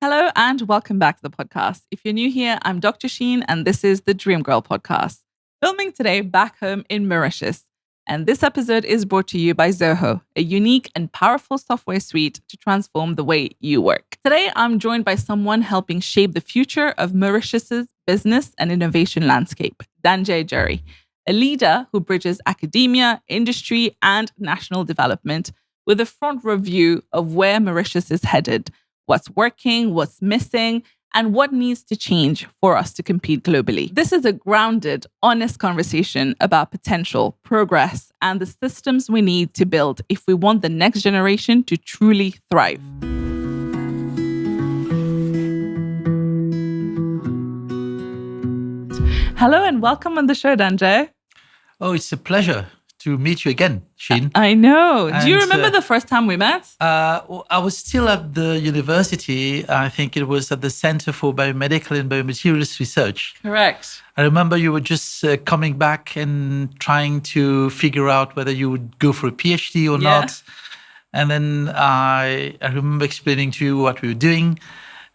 Hello and welcome back to the podcast. If you're new here, I'm Dr. Sheen and this is the Dream Girl podcast, filming today back home in Mauritius. And this episode is brought to you by Zoho, a unique and powerful software suite to transform the way you work. Today, I'm joined by someone helping shape the future of Mauritius's business and innovation landscape, Dhanjay Jurry, a leader who bridges academia, industry, and national development with a front row view of where Mauritius is headed, what's working, what's missing, and what needs to change for us to compete globally. This is a grounded, honest conversation about potential, progress, and the systems we need to build if we want the next generation to truly thrive. Hello and welcome on the show, Dhanjay. Oh, it's a pleasure to meet you again, Sheen. I know. Do you remember the first time we met? I was still at the university. I think it was at the Center for Biomedical and Biomaterials Research. Correct. I remember you were just coming back and trying to figure out whether you would go for a PhD or not. And then I remember explaining to you what we were doing.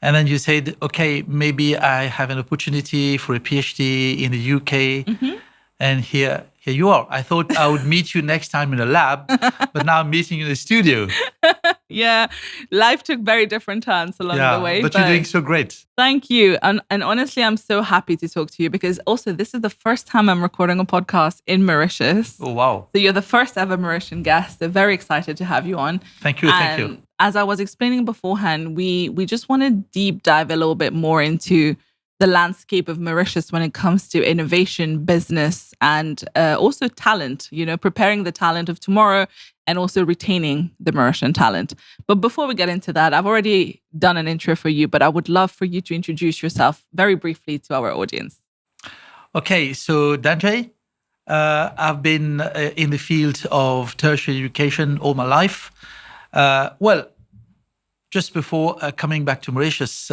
And then you said, okay, maybe I have an opportunity for a PhD in the UK. Mm-hmm. And here you are. I thought I would meet you next time in a lab, but now I'm meeting you in the studio. Yeah, life took very different turns along the way. But you're doing so great. Thank you. And honestly, I'm so happy to talk to you because also this is the first time I'm recording a podcast in Mauritius. Oh, wow. So you're the first ever Mauritian guest. So very excited to have you on. Thank you. Thank you. As I was explaining beforehand, we just want to deep dive a little bit more into the landscape of Mauritius when it comes to innovation, business, and also talent, preparing the talent of tomorrow and also retaining the Mauritian talent. But before we get into that, I've already done an intro for you, but I would love for you to introduce yourself very briefly to our audience. Okay, so Dhanjay, I've been in the field of tertiary education all my life. Just before coming back to Mauritius,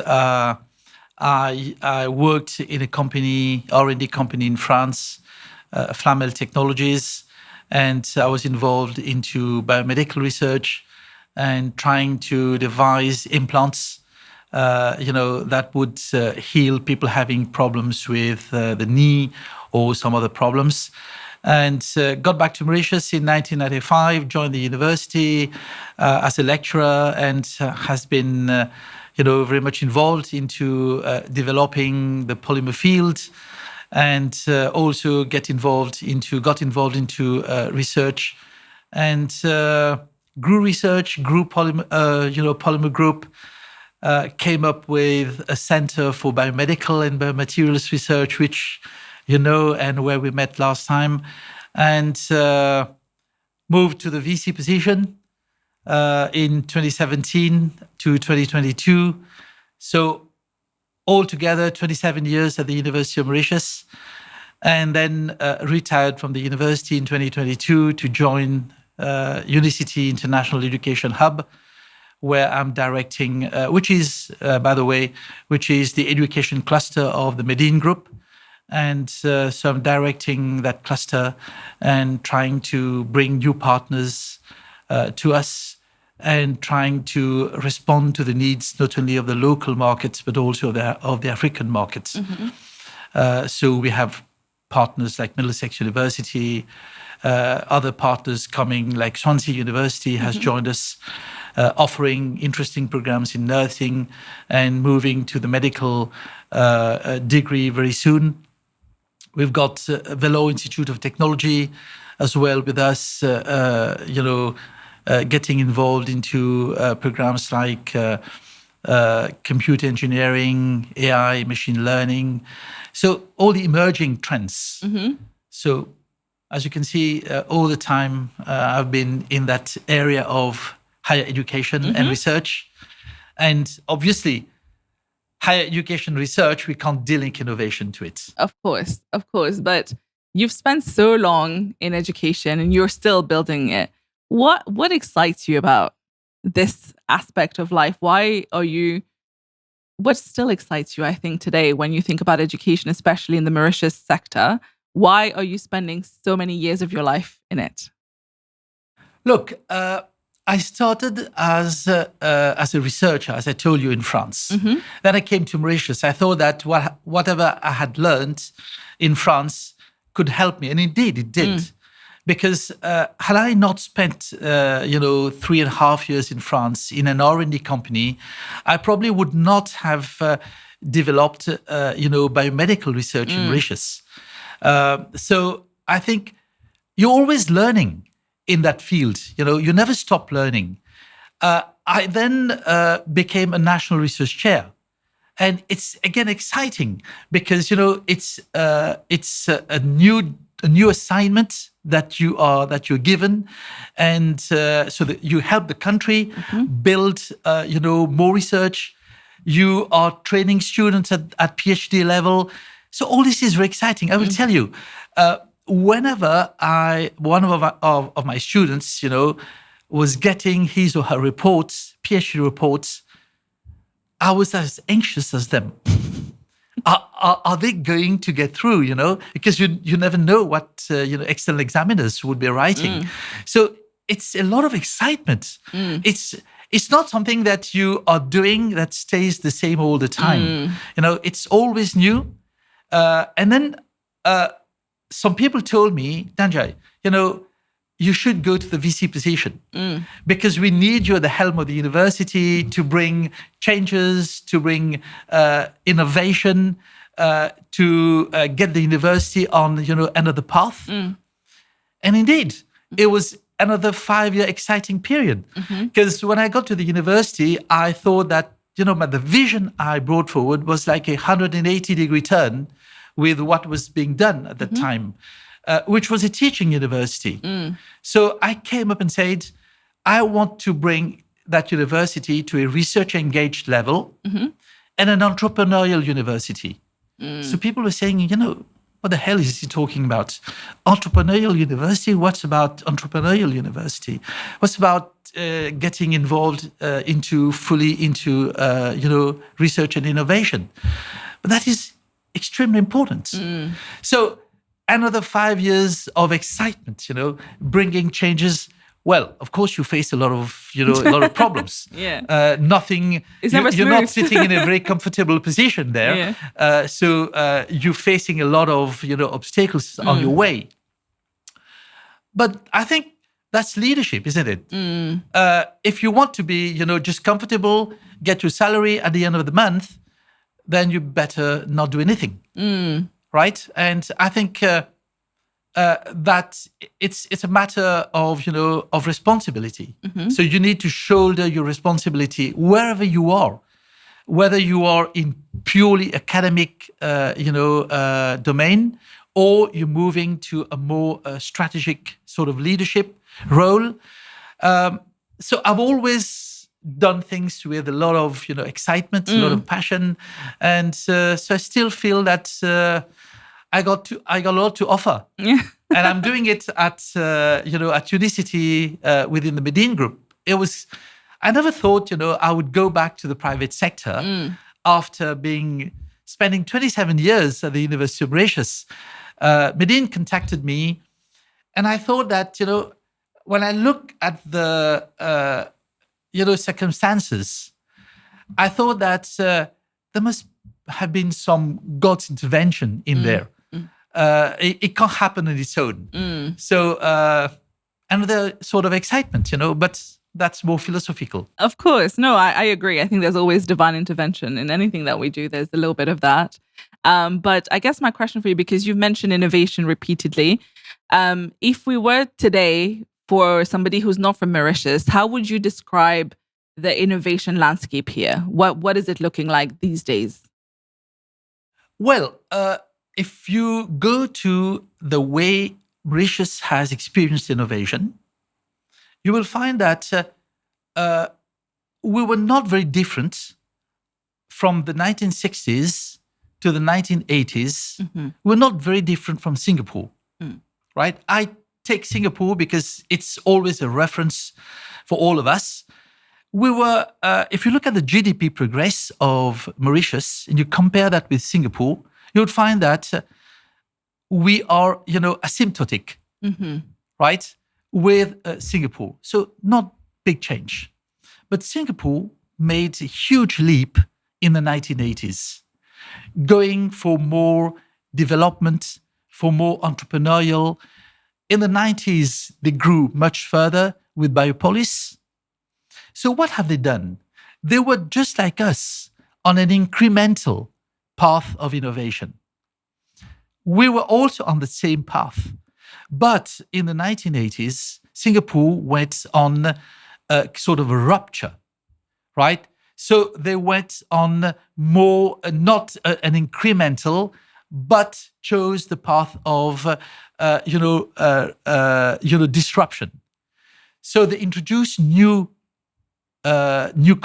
I worked in a company, R&D company in France, Flamel Technologies, and I was involved into biomedical research and trying to devise implants, that would heal people having problems with the knee or some other problems. And got back to Mauritius in 1995, joined the university as a lecturer, and has been very much involved into developing the polymer field, and also got involved into research, and grew research, grew polymer group, came up with a Center for Biomedical and Biomaterials Research, which and where we met last time, and moved to the VC position in 2017 to 2022. So altogether, 27 years at the University of Mauritius, and then retired from the university in 2022 to join Unicity International Education Hub, where I'm directing, which is the education cluster of the Medine Group. And so I'm directing that cluster and trying to bring new partners to us, and trying to respond to the needs not only of the local markets, but also of the African markets. Mm-hmm. So we have partners like Middlesex University, other partners coming like Swansea University has joined us, offering interesting programs in nursing and moving to the medical degree very soon. We've got Velo Institute of Technology as well with us, getting involved into programs like computer engineering, AI, machine learning. So all the emerging trends. Mm-hmm. So as you can see, all the time I've been in that area of higher education and research. And obviously, higher education research, we can't de-link innovation to it. Of course. But you've spent so long in education and you're still building it. What excites you about this aspect of life? What still excites you, I think, today when you think about education, especially in the Mauritius sector? Why are you spending so many years of your life in it? Look, I started as a researcher, as I told you, in France. Then I came to Mauritius. I thought that whatever I had learned in France could help me, and indeed it did. Because had I not spent 3.5 years in France in an R&D company, I probably would not have developed biomedical research in Mauritius. So I think you're always learning in that field. You never stop learning. I then became a national research chair. And it's again exciting because it's a new assignment that you're given, and so that you help the country build more research. You are training students at PhD level, so all this is very exciting. I will tell you, whenever one of my students was getting his or her reports, PhD reports, I was as anxious as them. Are they going to get through? Because you never know what external examiners would be writing. So it's a lot of excitement. It's not something that you are doing that stays the same all the time. It's always new. And then some people told me, Dhanjay, you should go to the VC position because we need you at the helm of the university to bring changes, to bring innovation, to get the university on another path. And indeed, it was another 5-year exciting period because when I got to the university, I thought that the vision I brought forward was like a 180-degree turn with what was being done at that time. Which was a teaching university. So I came up and said, I want to bring that university to a research-engaged level and an entrepreneurial university. So people were saying, what the hell is he talking about? Entrepreneurial university? What's about entrepreneurial university? What's about getting involved fully into research and innovation? But that is extremely important. So another 5 years of excitement, bringing changes. Well, of course, you face a lot of problems. Nothing. You're not sitting in a very comfortable position there. So you're facing a lot of obstacles on your way. But I think that's leadership, isn't it? If you want to be, just comfortable, get your salary at the end of the month, then you better not do anything. Right? And I think that it's a matter of responsibility. So you need to shoulder your responsibility wherever you are, whether you are in purely academic domain or you're moving to a more strategic sort of leadership role. So I've always done things with a lot of excitement, a lot of passion, and so I still feel that I got a lot to offer, and I'm doing it at Unicity within the Medine Group. I never thought I would go back to the private sector after spending 27 years at the University of Mauritius. Medine contacted me, and I thought that when I look at the circumstances, I thought that there must have been some God's intervention in there. It can't happen on its own. So another sort of excitement, but that's more philosophical. Of course. No, I agree. I think there's always divine intervention in anything that we do. There's a little bit of that. But I guess my question for you, because you've mentioned innovation repeatedly, if we were today, for somebody who's not from Mauritius, how would you describe the innovation landscape here? What is it looking like these days? Well, if you go to the way Mauritius has experienced innovation, you will find that we were not very different from the 1960s to the 1980s. We're not very different from Singapore, right? I take Singapore because it's always a reference for all of us. We were, if you look at the GDP progress of Mauritius and you compare that with Singapore, you would find that we are, asymptotic, right, with Singapore. So not big change. But Singapore made a huge leap in the 1980s, going for more development, for more entrepreneurial. In the 90s, they grew much further with Biopolis. So what have they done? They were just like us on an incremental path of innovation. We were also on the same path. But in the 1980s, Singapore went on a sort of a rupture, right? So they went on more, not an incremental, but chose the path of, disruption. So they introduced new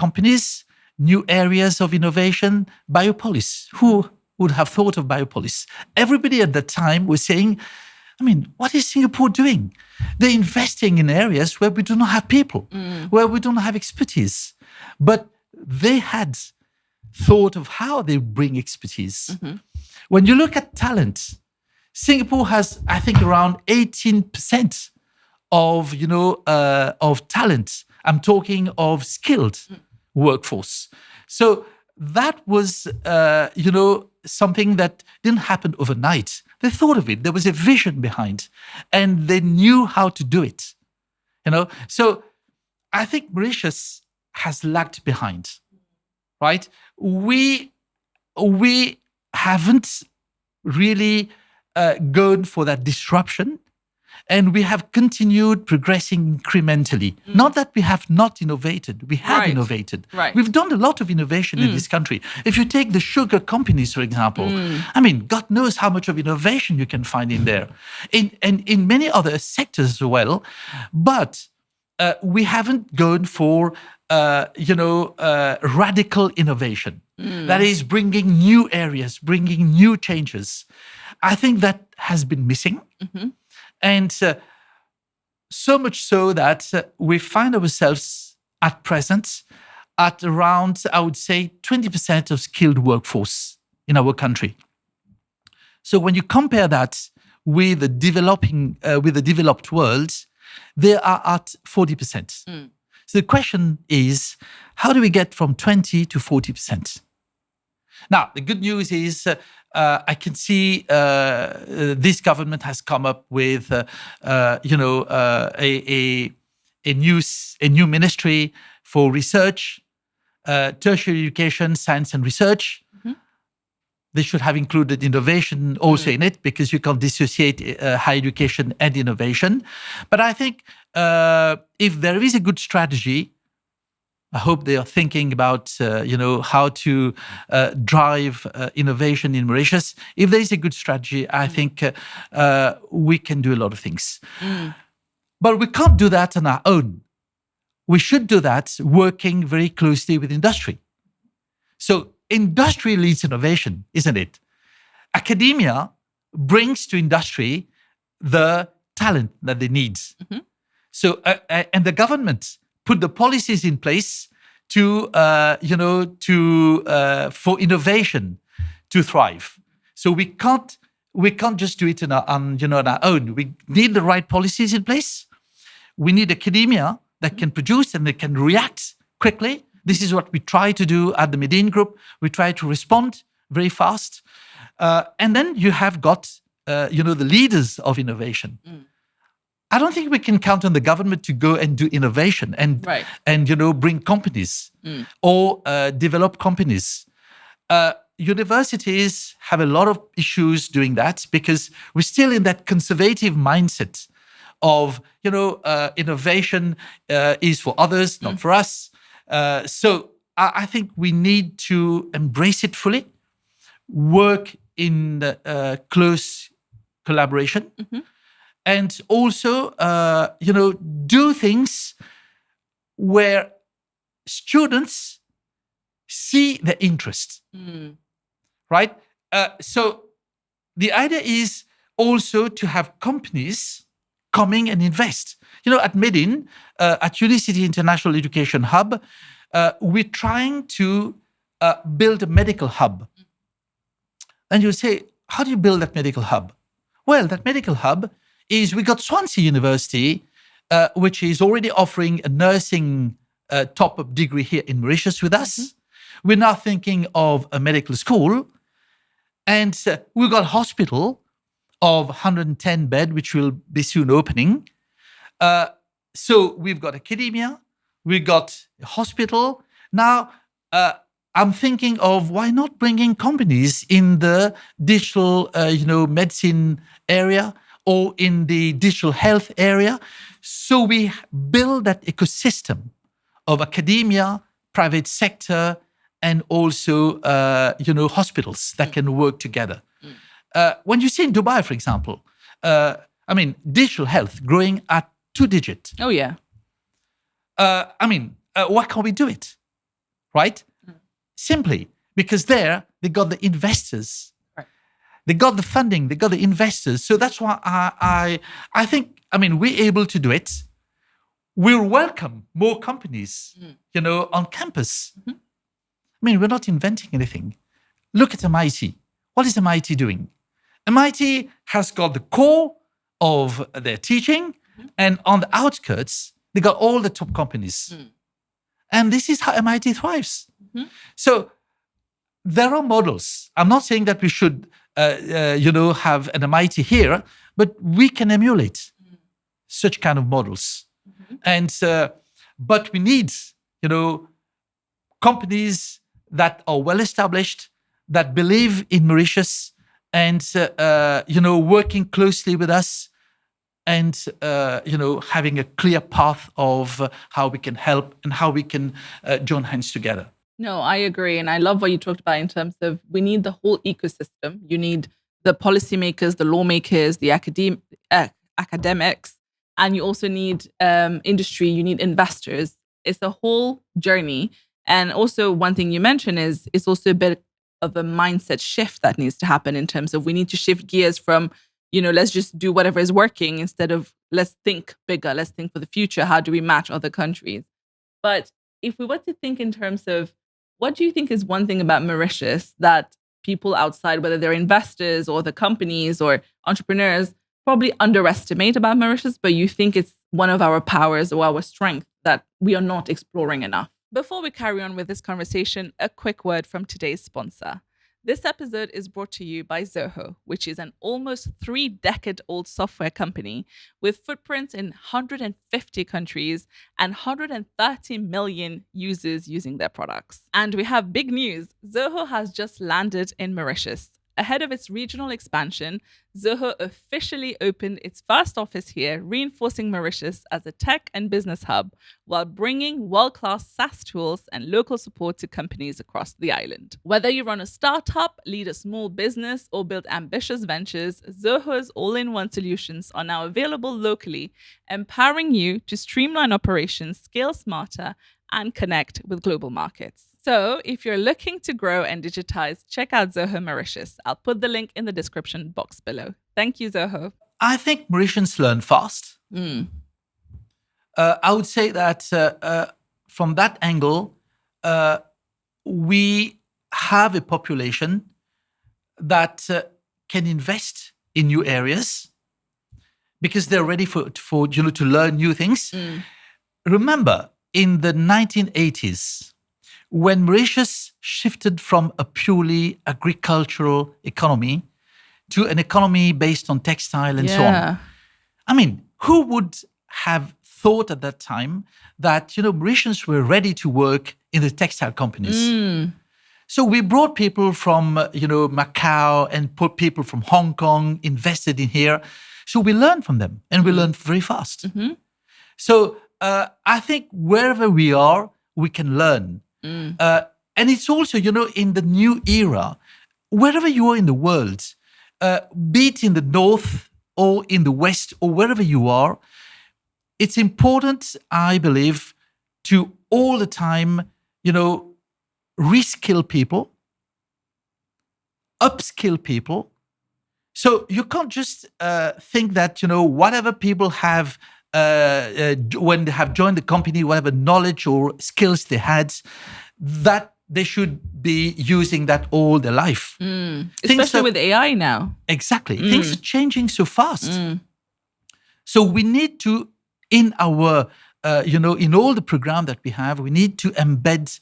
companies, new areas of innovation. Biopolis. Who would have thought of Biopolis? Everybody at that time was saying, what is Singapore doing? They're investing in areas where we do not have people, where we don't have expertise. But they had thought of how they bring expertise. Mm-hmm. When you look at talent, Singapore has, I think, around 18% of talent. I'm talking of skilled workforce. So that was, something that didn't happen overnight. They thought of it. There was a vision behind, and they knew how to do it. So I think Mauritius has lagged behind, right? We haven't really gone for that disruption, and we have continued progressing incrementally. Not that we have not innovated. We have innovated. Right. We've done a lot of innovation in this country. If you take the sugar companies, for example, God knows how much of innovation you can find in there. In many other sectors as well. But we haven't gone for radical innovation. That is bringing new areas, bringing new changes. I think that has been missing. Mm-hmm. And so much so that we find ourselves at present at around, I would say, 20% of skilled workforce in our country. So when you compare that with the developed world, they are at 40%. So the question is, how do we get from 20 to 40%? Now, the good news is I can see this government has come up with a new ministry for research, tertiary education, science and research. Mm-hmm. They should have included innovation also in it, because you can't dissociate higher education and innovation. But I think if there is a good strategy, I hope they are thinking about, how to drive innovation in Mauritius. If there is a good strategy, I think we can do a lot of things. But we can't do that on our own. We should do that working very closely with industry. So industry leads innovation, isn't it? Academia brings to industry the talent that they need. Mm-hmm. So, and the government put the policies in place to, for innovation to thrive. So we can't just do it on our own. We need the right policies in place. We need academia that can produce and that can react quickly. This is what we try to do at the Medin Group. We try to respond very fast. And then you have got, the leaders of innovation. I don't think we can count on the government to go and do innovation and bring companies or develop companies. Universities have a lot of issues doing that, because we're still in that conservative mindset of innovation is for others, not for us. So I think we need to embrace it fully, work in close collaboration. Mm-hmm. And also, do things where students see the interest, right? So the idea is also to have companies coming and invest. At Medin, at Unicity International Education Hub, we're trying to build a medical hub. And you say, how do you build that medical hub? Well, that medical hub is we got Swansea University which is already offering a nursing top-up degree here in Mauritius with us. We're now thinking of a medical school, and we've got a hospital of 110 bed, which will be soon opening. So we've got academia, we've got a hospital. Now, I'm thinking of why not bringing companies in the digital, medicine area or in the digital health area. So we build that ecosystem of academia, private sector, and also, hospitals that can work together. When you see in Dubai, for example, digital health growing at 2-digit. Oh, yeah. Why can't we do it? Right? Simply because there they got the investors. Right. They got the funding, they got the investors. So that's why I think, we're able to do it. We'll welcome more companies, on campus. We're not inventing anything. Look at MIT. What is MIT doing? MIT has got the core of their teaching, and on the outskirts, they got all the top companies. And this is how MIT thrives. So there are models. I'm not saying that we should, have an MIT here, but we can emulate such kind of models. And but we need, companies that are well established, that believe in Mauritius, and working closely with us, and having a clear path of how we can help and how we can join hands together. No, I agree. And I love what you talked about in terms of we need the whole ecosystem. You need the policymakers, the lawmakers, the academics, and you also need industry, you need investors. It's a whole journey. And also one thing you mentioned is it's also a bit of a mindset shift that needs to happen in terms of we need to shift gears from, let's just do whatever is working instead of let's think bigger, let's think for the future. How do we match other countries? But if we were to think in terms of what do you think is one thing about Mauritius that people outside, whether they're investors or the companies or entrepreneurs, probably underestimate about Mauritius, but you think it's one of our powers or our strength that we are not exploring enough? Before we carry on with this conversation, a quick word from today's sponsor. This episode is brought to you by Zoho, which is an almost 3-decade-old software company with footprints in 150 countries and 130 million users using their products. And we have big news. Zoho has just landed in Mauritius. Ahead of its regional expansion, Zoho officially opened its first office here, reinforcing Mauritius as a tech and business hub while bringing world-class SaaS tools and local support to companies across the island. Whether you run a startup, lead a small business, or build ambitious ventures, Zoho's all-in-one solutions are now available locally, empowering you to streamline operations, scale smarter, and connect with global markets. So if you're looking to grow and digitize, check out Zoho Mauritius. I'll put the link in the description box below. Thank you, Zoho. I think Mauritians learn fast. I would say that from that angle, we have a population that can invest in new areas because they're ready for to learn new things. Remember, in the 1980s, when Mauritius shifted from a purely agricultural economy to an economy based on textile and so on. Who would have thought at that time that, Mauritians were ready to work in the textile companies? So we brought people from, Macau and put people from Hong Kong invested in here. So we learned from them and we learned very fast. So I think wherever we are, we can learn. And it's also, in the new era, wherever you are in the world, be it in the north or in the west or wherever you are, it's important, I believe, to all the time, reskill people, upskill people. So you can't just think that, whatever people have when they have joined the company, whatever knowledge or skills they had, that they should be using that all their life. Especially with AI now. Exactly. Things are changing so fast. So we need to in our, in all the program that we have, we need to embed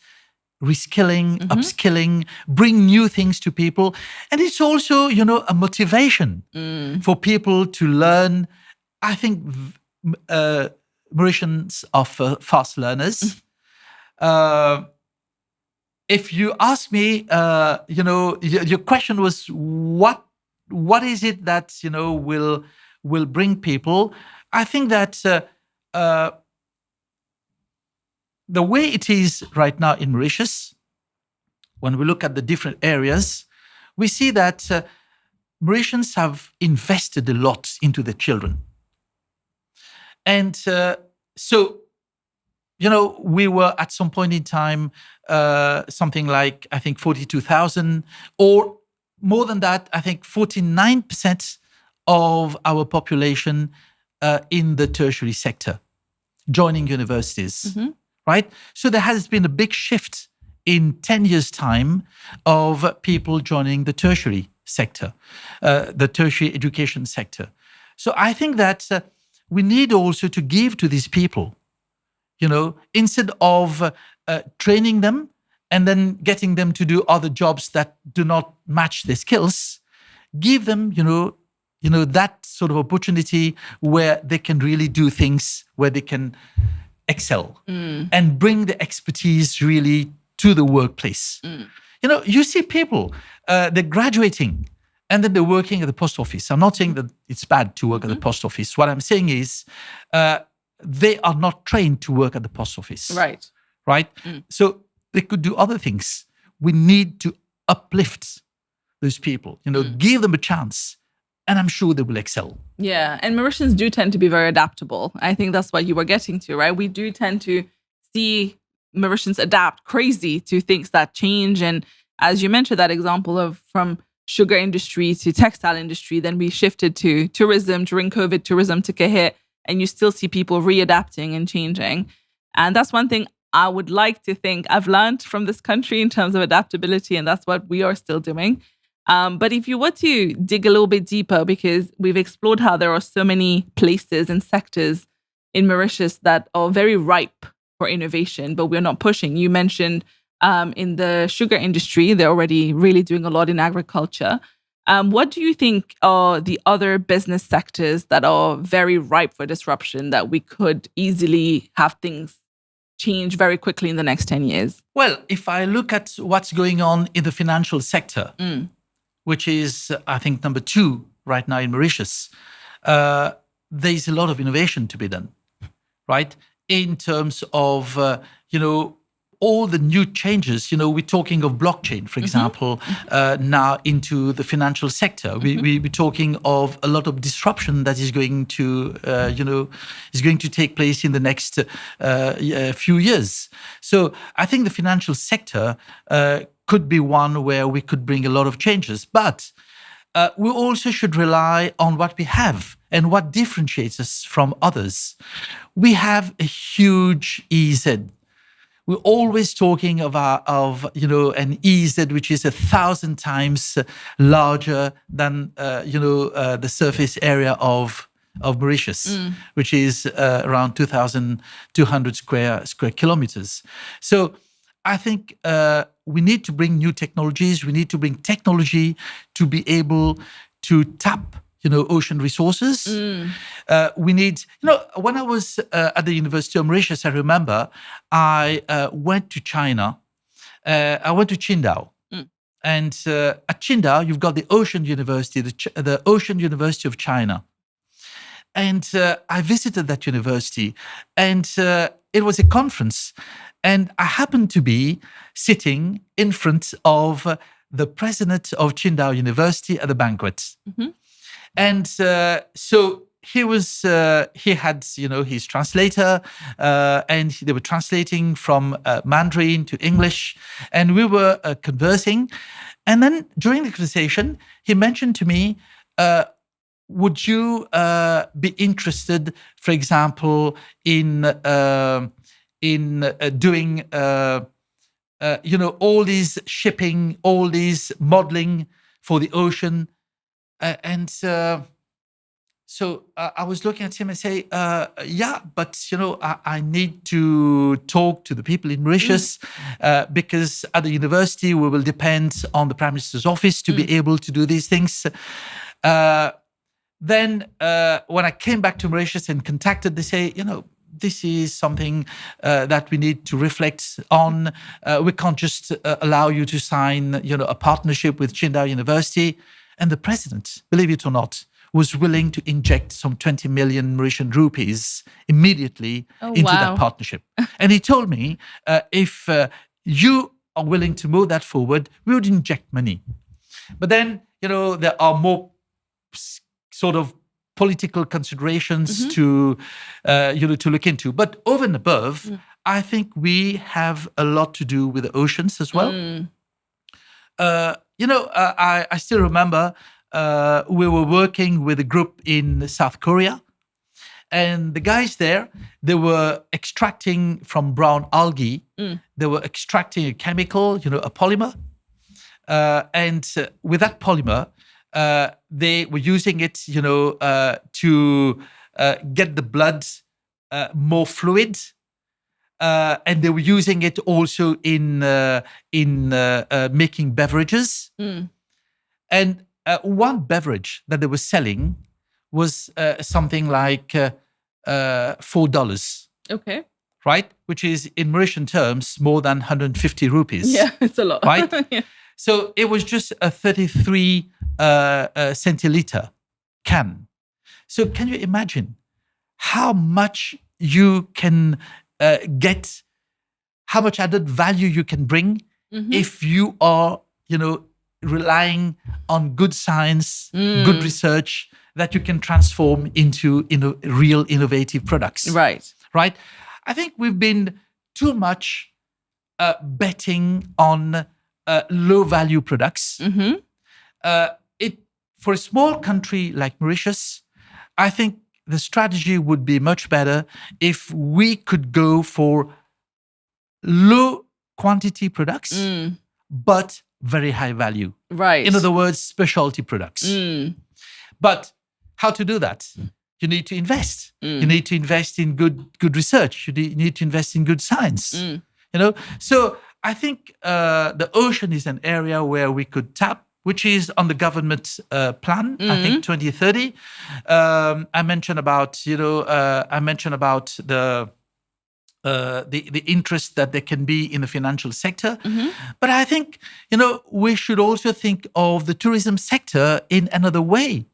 reskilling, upskilling, bring new things to people. And it's also, a motivation for people to learn. I think Mauritians are fast learners. If you ask me, your question was what is it that will bring people? I think that the way it is right now in Mauritius, when we look at the different areas, we see that Mauritians have invested a lot into their children. And so, we were at some point in time, something like, I think, 42,000, or more than that, I think 49% of our population in the tertiary sector, joining universities, right? So there has been a big shift in 10 years' time of people joining the tertiary sector, the tertiary education sector. So I think that we need also to give to these people, instead of training them and then getting them to do other jobs that do not match their skills, give them, that sort of opportunity where they can really do things, where they can excel and bring the expertise really to the workplace. You see people, they're graduating and then they're working at the post office. I'm not saying that it's bad to work at the post office. What I'm saying is they are not trained to work at the post office. Right? So they could do other things. We need to uplift those people, give them a chance. And I'm sure they will excel. Yeah. And Mauritians do tend to be very adaptable. I think that's what you were getting to, right? We do tend to see Mauritians adapt crazy to things that change. And as you mentioned, that example of from sugar industry to textile industry, then we shifted to tourism. During COVID, tourism took a hit. And you still see people readapting and changing. And that's one thing I would like to think I've learned from this country in terms of adaptability. And that's what we are still doing. But if you were to dig a little bit deeper, because we've explored how there are so many places and sectors in Mauritius that are very ripe for innovation, but we're not pushing. You mentioned in the sugar industry, they're already really doing a lot in agriculture. What do you think are the other business sectors that are very ripe for disruption that we could easily have things change very quickly in the next 10 years? Well, if I look at what's going on in the financial sector, which is, I think, number 2 right now in Mauritius, there's a lot of innovation to be done, right? In terms of, all the new changes. We're talking of blockchain, for example, now into the financial sector. We're talking of a lot of disruption that is going to, take place in the next few years. So I think the financial sector could be one where we could bring a lot of changes. But we also should rely on what we have and what differentiates us from others. We have a huge EZ. We're always talking of an EZ which is 1,000 times larger than the surface area of Mauritius, which is around 2,200 square kilometers. So I think we need to bring new technologies. We need to bring technology to be able to tap ocean resources. We need, when I was at the University of Mauritius, I remember I went to China. I went to Qingdao. And at Qingdao, you've got the Ocean University, the Ocean University of China. And I visited that university, and it was a conference. And I happened to be sitting in front of the president of Qingdao University at the banquet. And so he had, his translator, and they were translating from Mandarin to English, and we were conversing. And then during the conversation, he mentioned to me, would you be interested, for example, in doing, all these shipping, all these modeling for the ocean? And so So I was looking at him and say, yeah, but I need to talk to the people in Mauritius because at the university we will depend on the Prime Minister's office to be able to do these things. Then when I came back to Mauritius and contacted, they say, this is something that we need to reflect on. We can't just allow you to sign, a partnership with Qingdao University. And the president, believe it or not, was willing to inject some 20 million Mauritian rupees immediately into that partnership. And he told me, if you are willing to move that forward, we would inject money. But then, there are more sort of political considerations to look into. But over and above, I think we have a lot to do with the oceans as well. I still remember we were working with a group in South Korea, and the guys there, they were extracting from brown algae, they were extracting a chemical, a polymer. And with that polymer, they were using it, to get the blood more fluid. And they were using it also in making beverages. And one beverage that they were selling was something like $4. Okay. Right? Which is in Mauritian terms more than 150 rupees. Yeah, it's a lot. Right? Yeah. So it was just a 33 centiliter can. So can you imagine how much you can get, how much added value you can bring if you are, relying on good science, good research that you can transform into real innovative products. Right. Right? I think we've been too much betting on low value products. For a small country like Mauritius, I think the strategy would be much better if we could go for low quantity products, but very high value. Right. In other words, specialty products. But how to do that? You need to invest. You need to invest in good research. You need to invest in good science. So I think the ocean is an area where we could tap, which is on the government plan. I think 2030. I mentioned about the interest that there can be in the financial sector, but I think we should also think of the tourism sector in another way.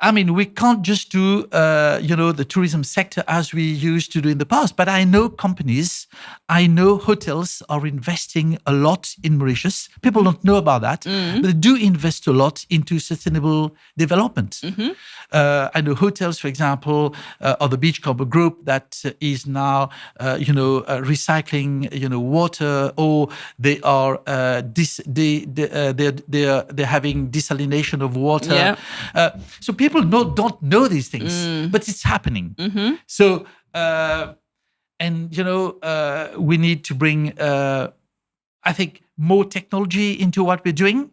I mean, we can't just do, the tourism sector as we used to do in the past. But I know companies, I know hotels are investing a lot in Mauritius. People don't know about that, but they do invest a lot into sustainable development. I know hotels, for example, or the Beachcomber Group that is now, recycling, water, or they are they're having desalination of water. Yeah. So people don't know these things, but it's happening. So, we need to bring, I think, more technology into what we're doing,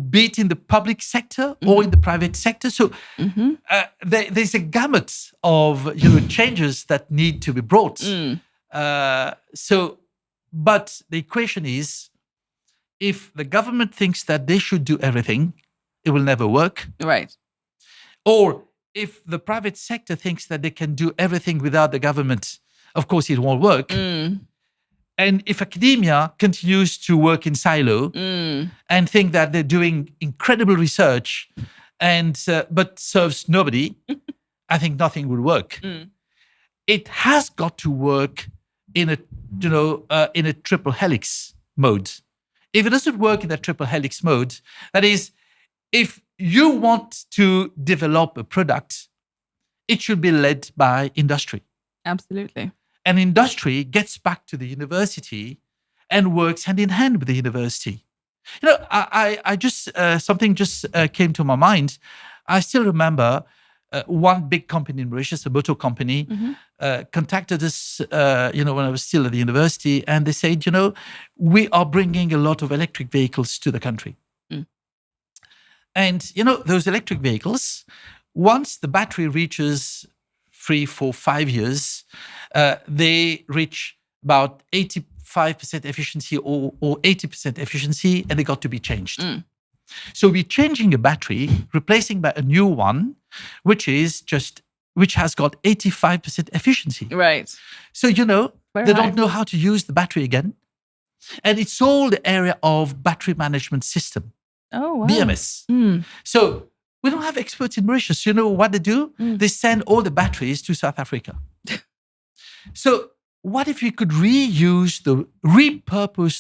be it in the public sector or in the private sector. So there's a gamut of changes that need to be brought. But the equation is, if the government thinks that they should do everything, it will never work. Right. Or if the private sector thinks that they can do everything without the government, of course it won't work. And if academia continues to work in silo and think that they're doing incredible research but serves nobody, I think nothing will work. It has got to work in a triple helix mode. If it doesn't work in that triple helix mode, that is, if you want to develop a product, it should be led by industry. Absolutely. And industry gets back to the university and works hand in hand with the university. I just, something just came to my mind. I still remember one big company in Mauritius, a motor company, contacted us, when I was still at the university, and they said, we are bringing a lot of electric vehicles to the country. And, those electric vehicles, once the battery reaches 3, 4, 5 years, they reach about 85% efficiency or 80% efficiency, and they got to be changed. So we're changing a battery, replacing by a new one, which has got 85% efficiency. Right. So, they don't know how to use the battery again. And it's all the area of battery management system. Oh, wow. BMS. So we don't have experts in Mauritius. You know what they do? They send all the batteries to South Africa. So what if we could repurpose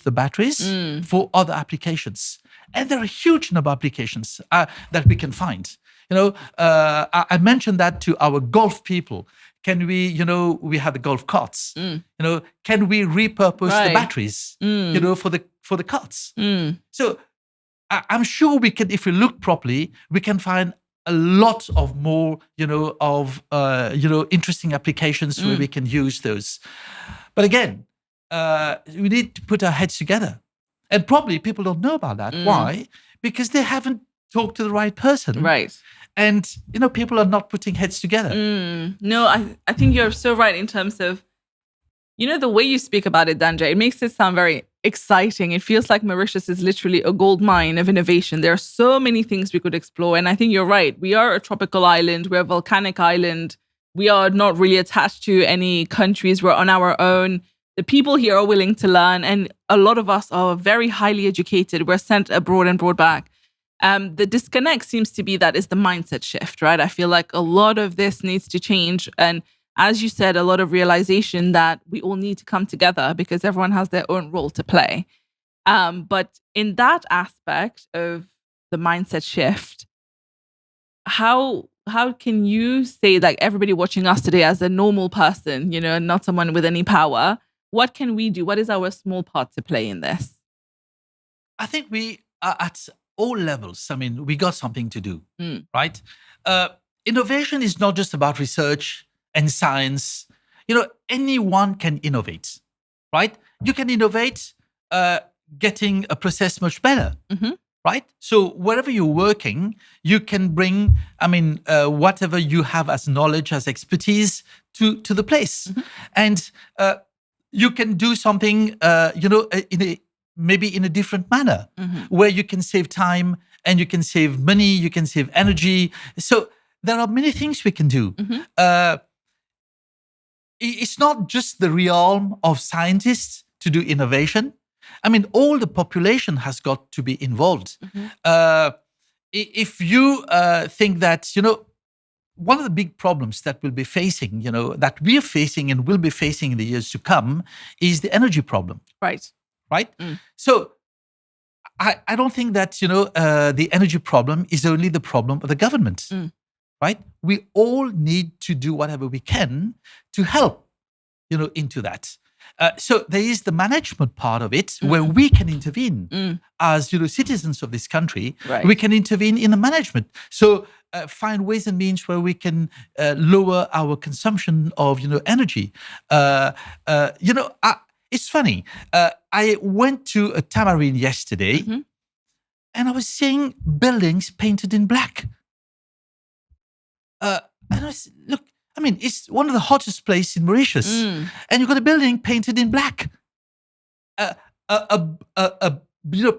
the batteries for other applications? And there are a huge number of applications that we can find. I mentioned that to our golf people. Can we, we have the golf carts. Can we repurpose the batteries, for the carts? So I'm sure we can, if we look properly, we can find a lot of more, interesting applications where we can use those. But again, we need to put our heads together. And probably people don't know about that. Why? Because they haven't talked to the right person. Right. And, people are not putting heads together. No, I think you're so right in terms of, the way you speak about it, Dhanjay, it makes it sound very exciting. It feels like Mauritius is literally a gold mine of innovation. There are so many things we could explore. And I think you're right. We are a tropical island. We're a volcanic island. We are not really attached to any countries. We're on our own. The people here are willing to learn. And a lot of us are very highly educated. We're sent abroad and brought back. The disconnect seems to be that is the mindset shift, right? I feel like a lot of this needs to change. And as you said, a lot of realization that we all need to come together because everyone has their own role to play. But in that aspect of the mindset shift, how can you say, like, everybody watching us today as a normal person, not someone with any power, what can we do? What is our small part to play in this? I think we are at all levels. I mean, we got something to do, right? Innovation is not just about research and science. Anyone can innovate, right? You can innovate getting a process much better, right? So wherever you're working, you can bring, whatever you have as knowledge, as expertise to the place. And you can do something, maybe in a different manner, where you can save time and you can save money, you can save energy. So there are many things we can do. It's not just the realm of scientists to do innovation. All the population has got to be involved. If you think that, one of the big problems that we'll be facing, that we're facing and will be facing in the years to come is the energy problem. Right. So I don't think that, the energy problem is only the problem of the government, right? We all need to do whatever we can to help, into that. So there is the management part of it where we can intervene as, citizens of this country. Right. We can intervene in the management. So find ways and means where we can lower our consumption of, energy. It's funny. I went to a tamarind yesterday and I was seeing buildings painted in black. And I was, look, it's one of the hottest places in Mauritius. And you've got a building painted in black.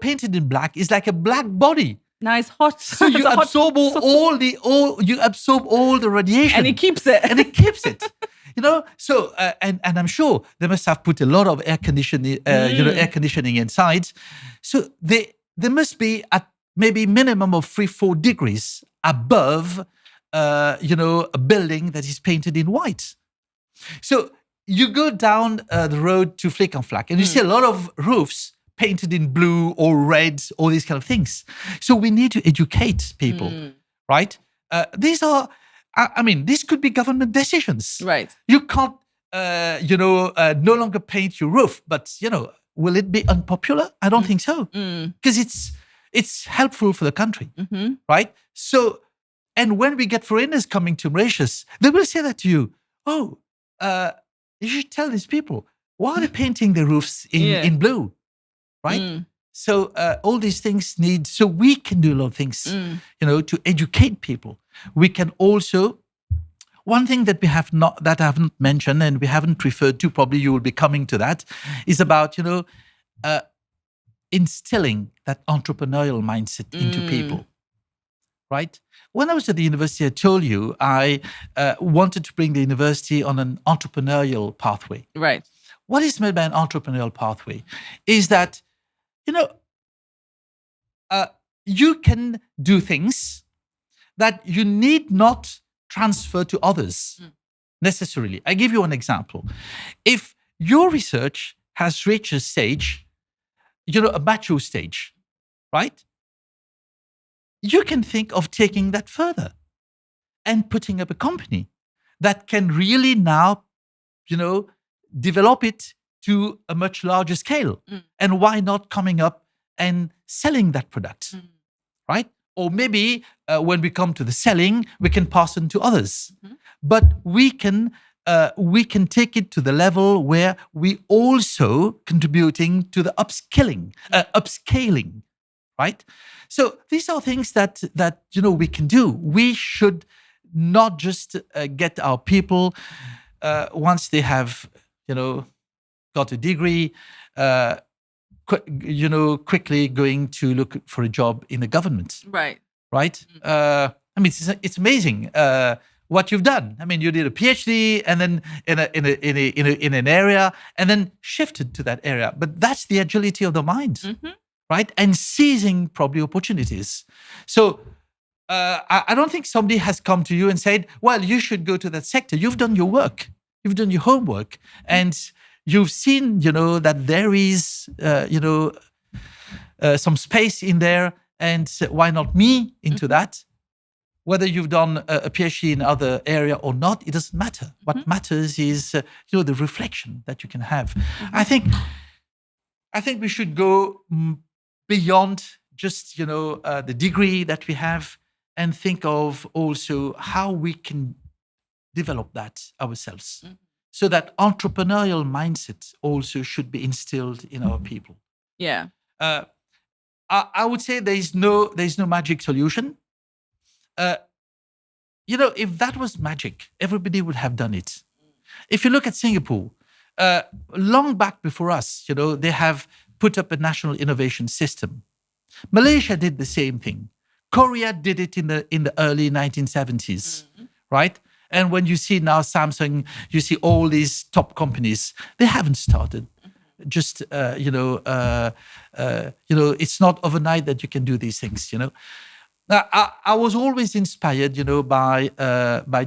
Painted in black is like a black body. Nice, hot. So you absorb all the radiation. And it keeps it. So and I'm sure they must have put a lot of air conditioning, air conditioning inside. So they must be at maybe minimum of 3-4 degrees above, a building that is painted in white. So you go down the road to Flick and Flack, and you see a lot of roofs painted in blue or red, all these kind of things. So we need to educate people, right? These are. This could be government decisions. Right. You can't, no longer paint your roof, but, will it be unpopular? I don't think so. Because it's helpful for the country, right? So, and when we get foreigners coming to Mauritius, they will say that to you. Oh, you should tell these people, why are they painting the roofs in blue, right? So all these things need. So we can do a lot of things, to educate people. We can also. One thing that I haven't mentioned and we haven't referred to, probably you will be coming to that, is about instilling that entrepreneurial mindset into people. Right? When I was at the university, I told you I wanted to bring the university on an entrepreneurial pathway. Right. What is meant by an entrepreneurial pathway is that, you can do things that you need not transfer to others necessarily. I give you an example. If your research has reached a stage, a mature stage, right? You can think of taking that further and putting up a company that can really now, develop it to a much larger scale. And why not coming up and selling that product, right? Or maybe when we come to the selling, we can pass on to others. But we can take it to the level where we also contributing to the upscaling, right? So these are things that we can do. We should not just get our people once they have got a degree, quickly going to look for a job in the government. Right. Right. It's amazing what you've done. I mean, you did a PhD and then in an area and then shifted to that area. But that's the agility of the mind. Right? And seizing probably opportunities. So I don't think somebody has come to you and said, well, you should go to that sector. You've done your work. You've done your homework. And you've seen, that there is, some space in there. And why not me into that? Whether you've done a PhD in other area or not, it doesn't matter. What matters is, the reflection that you can have. I think we should go beyond just, the degree that we have and think of also how we can develop that ourselves. So that entrepreneurial mindset also should be instilled in our people. Yeah. I would say there is no magic solution. If that was magic, everybody would have done it. If you look at Singapore, long back before us, they have put up a national innovation system. Malaysia did the same thing. Korea did it in the early 1970s, right? And when you see now Samsung, you see all these top companies, they haven't started. Just it's not overnight that you can do these things. Now, I was always inspired, by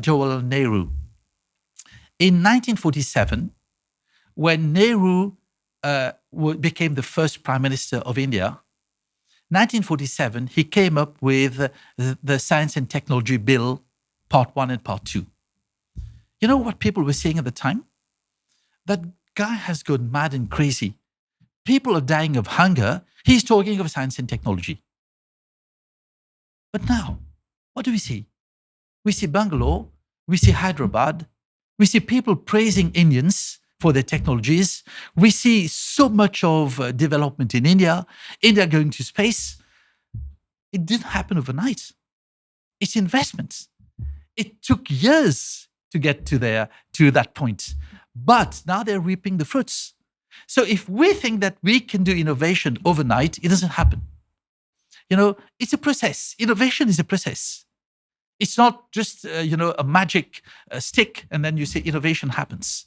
Jawaharlal Nehru. In 1947, when Nehru became the first Prime Minister of India, 1947, he came up with the Science and Technology Bill, Part 1 and Part 2. You know what people were saying at the time? That guy has gone mad and crazy. People are dying of hunger. He's talking of science and technology. But now, what do we see? We see Bangalore, we see Hyderabad, we see people praising Indians for their technologies. We see so much of development in India going to space. It didn't happen overnight. It's investments. It took years to get to that point. But now they're reaping the fruits. So if we think that we can do innovation overnight, it doesn't happen. It's a process. Innovation is a process. It's not just, a magic stick and then you say innovation happens.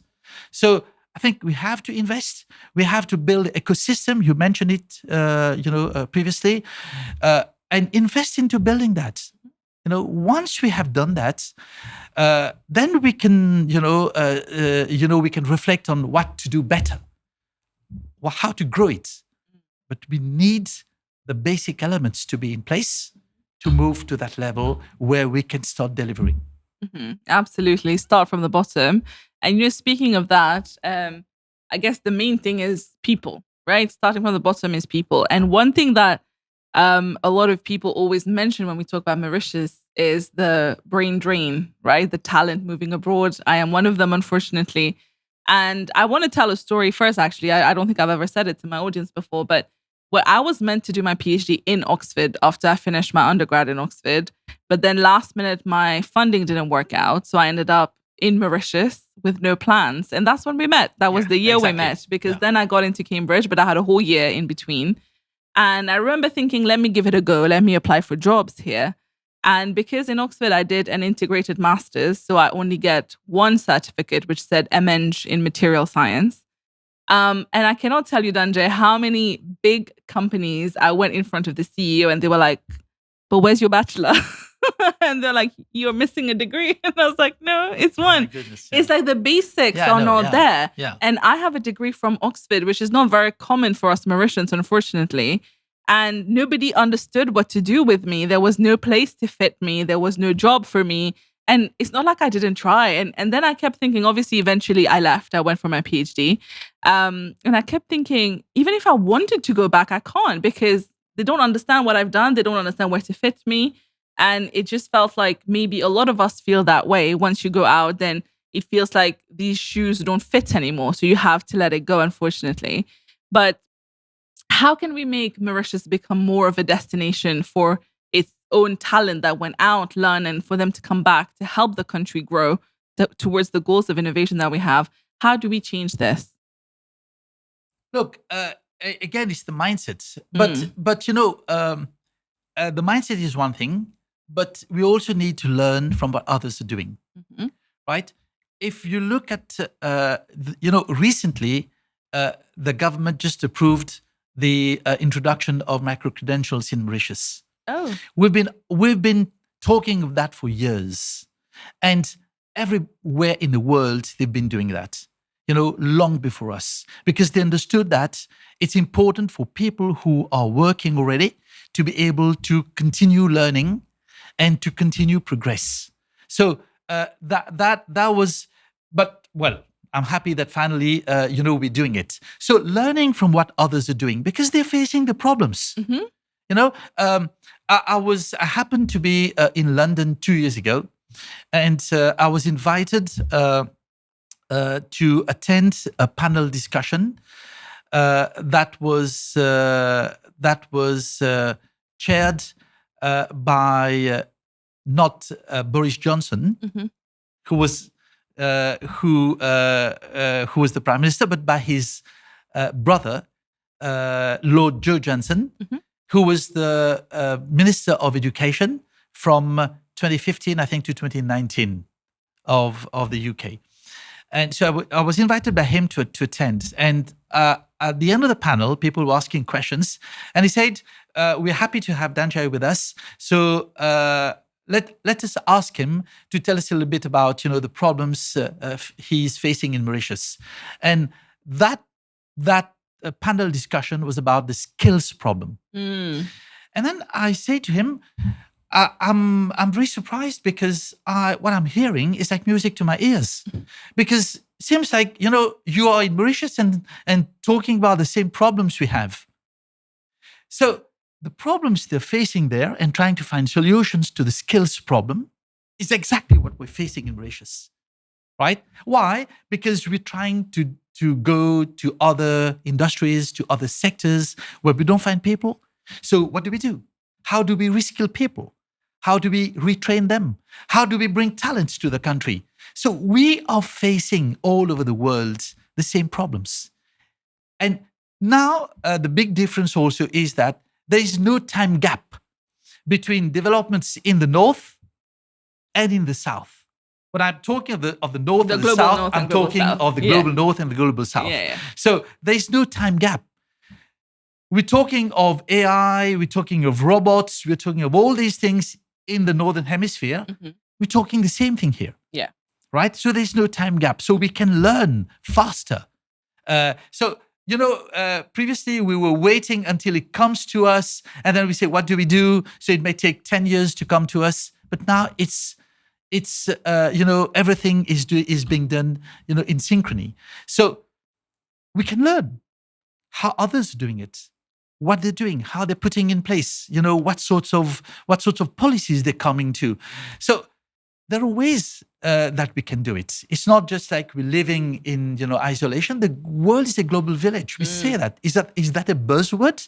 So I think we have to invest. We have to build an ecosystem. You mentioned it, previously, and invest into building that. Once we have done that, then we can, we can reflect on what to do better, how to grow it. But we need the basic elements to be in place to move to that level where we can start delivering. Absolutely. Start from the bottom. And speaking of that, I guess the main thing is people, right? Starting from the bottom is people. And one thing that a lot of people always mention when we talk about Mauritius is the brain drain, right? The talent moving abroad. I am one of them, unfortunately. And I want to tell a story first, actually. I don't think I've ever said it to my audience before, but Well, I was meant to do my PhD in Oxford after I finished my undergrad in Oxford. But then last minute, my funding didn't work out. So I ended up in Mauritius with no plans. And that's when we met. That was the year we met, because then I got into Cambridge, but I had a whole year in between. And I remember thinking, let me give it a go. Let me apply for jobs here. And because in Oxford, I did an integrated master's, so I only get one certificate, which said MEng in material science. And I cannot tell you, Dhanjay, how many big companies I went in front of the CEO and they were like, but where's your bachelor? And they're like, you're missing a degree. And I was like, no, it's one. Goodness, It's like the basics are not there. Yeah. And I have a degree from Oxford, which is not very common for us Mauritians, unfortunately. And nobody understood what to do with me. There was no place to fit me. There was no job for me. And it's not like I didn't try. And then I kept thinking, obviously, eventually I left. I went for my PhD. And I kept thinking, even if I wanted to go back, I can't, because they don't understand what I've done. They don't understand where to fit me. And it just felt like maybe a lot of us feel that way. Once you go out, then it feels like these shoes don't fit anymore. So you have to let it go, unfortunately. But how can we make Mauritius become more of a destination for its own talent that went out, learn, and for them to come back to help the country grow towards the goals of innovation that we have? How do we change this? Look, again, it's the mindset. But the mindset is one thing, but we also need to learn from what others are doing, right? If you look at, recently, the government just approved the introduction of micro-credentials in Mauritius. Oh. We've been talking of that for years. And everywhere in the world, they've been doing that, long before us, because they understood that it's important for people who are working already to be able to continue learning and to continue progress. So that was, but well, I'm happy that finally, we're doing it. So learning from what others are doing, because they're facing the problems. I happened to be in London 2 years ago, and I was invited to attend a panel discussion that was chaired by not Boris Johnson, who was the Prime Minister, but by his brother, Lord Joe Johnson, who was the Minister of Education from 2015, I think, to 2019 of the UK. And so I was invited by him to attend. And at the end of the panel, people were asking questions. And he said, we're happy to have Dhanjay with us. So let us ask him to tell us a little bit about, the problems he's facing in Mauritius. And that panel discussion was about the skills problem. And then I say to him, I'm very surprised, because what I'm hearing is like music to my ears, because it seems like, you are in Mauritius and talking about the same problems we have. So the problems they're facing there and trying to find solutions to the skills problem is exactly what we're facing in Mauritius, right? Why? Because we're trying to go to other industries, to other sectors where we don't find people. So what do? How do we reskill people? How do we retrain them? How do we bring talents to the country? So we are facing all over the world the same problems. And now the big difference also is that there is no time gap between developments in the north and in the south. When I'm talking of the north and the south, I'm talking of the global north and the global south. Yeah. So there's no time gap. We're talking of AI, we're talking of robots, we're talking of all these things in the Northern Hemisphere. We're talking the same thing here. Yeah. Right? So there's no time gap. So we can learn faster. Previously we were waiting until it comes to us, and then we say, what do we do? So it may take 10 years to come to us. But now it's everything is being done, in synchrony. So we can learn how others are doing it, what they're doing, how they're putting in place, what sorts of policies they're coming to. So there are ways that we can do it. It's not just like we're living in isolation. The world is a global village. We say that. Is that a buzzword,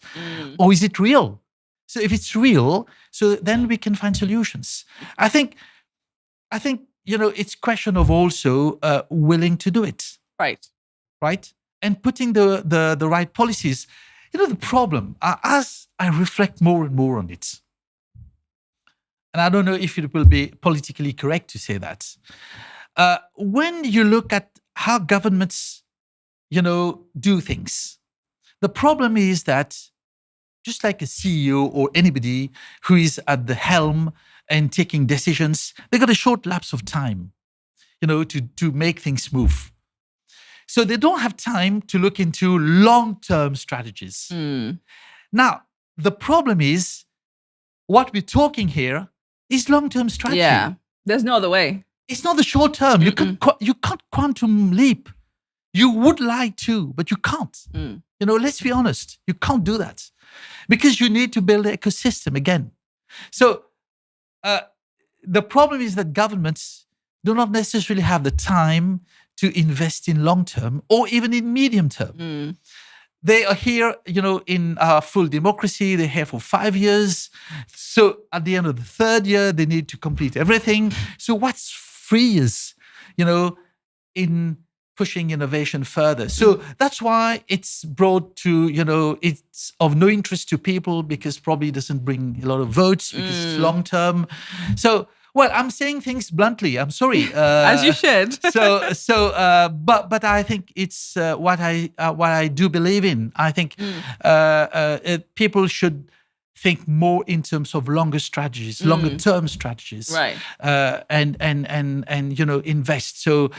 or is it real? So if it's real, so then we can find solutions. I think it's question of also willing to do it. Right, and putting the right policies. The problem, as I reflect more and more on it, and I don't know if it will be politically correct to say that, when you look at how governments, do things, the problem is that just like a CEO or anybody who is at the helm and taking decisions, they got a short lapse of time, to make things move. So they don't have time to look into long-term strategies. Now, the problem is what we're talking here is long-term strategy. Yeah, there's no other way. It's not the short term. You can't quantum leap. You would like to, but you can't. Let's be honest. You can't do that because you need to build an ecosystem again. So the problem is that governments do not necessarily have the time to invest in long term or even in medium term. They are here, in full democracy. They're here for 5 years. So at the end of the third year, they need to complete everything. So what's 3 years, in pushing innovation further? So that's why it's brought to, it's of no interest to people because probably it doesn't bring a lot of votes because it's long term. So, well, I'm saying things bluntly. I'm sorry. As you should. But I think it's what I do believe in. I think people should think more in terms of longer strategies, longer term strategies, right? And invest. So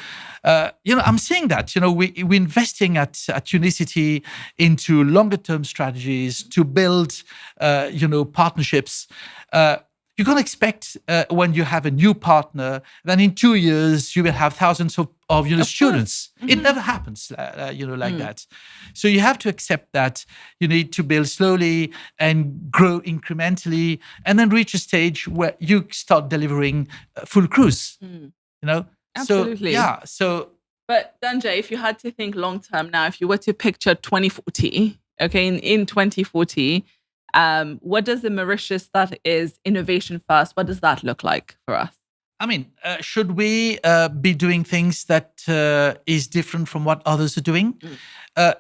I'm saying that we're investing at Unicity into longer term strategies to build partnerships. You can't expect when you have a new partner, then in 2 years you will have thousands of students. It never happens, like that. So you have to accept that you need to build slowly and grow incrementally, and then reach a stage where you start delivering full cruise. Absolutely. But Dhanjay, if you had to think long term now, if you were to picture 2040, okay, in 2040. What does the Mauritius that is innovation first, what does that look like for us? I mean, should we be doing things that is different from what others are doing?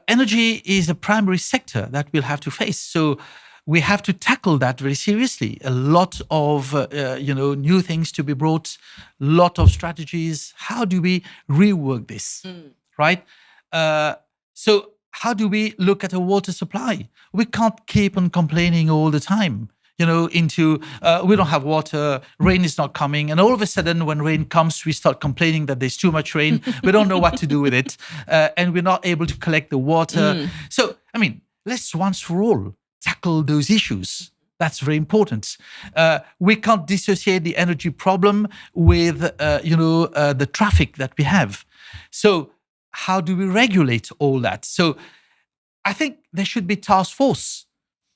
Energy is a primary sector that we'll have to face. So we have to tackle that very seriously. A lot of, new things to be brought, lot of strategies. How do we rework this, right? So how do we look at a water supply? We can't keep on complaining all the time, we don't have water, rain is not coming. And all of a sudden, when rain comes, we start complaining that there's too much rain. We don't know what to do with it. And we're not able to collect the water. So, let's once for all tackle those issues. That's very important. We can't dissociate the energy problem with, the traffic that we have. So, how do we regulate all that? So I think there should be task force,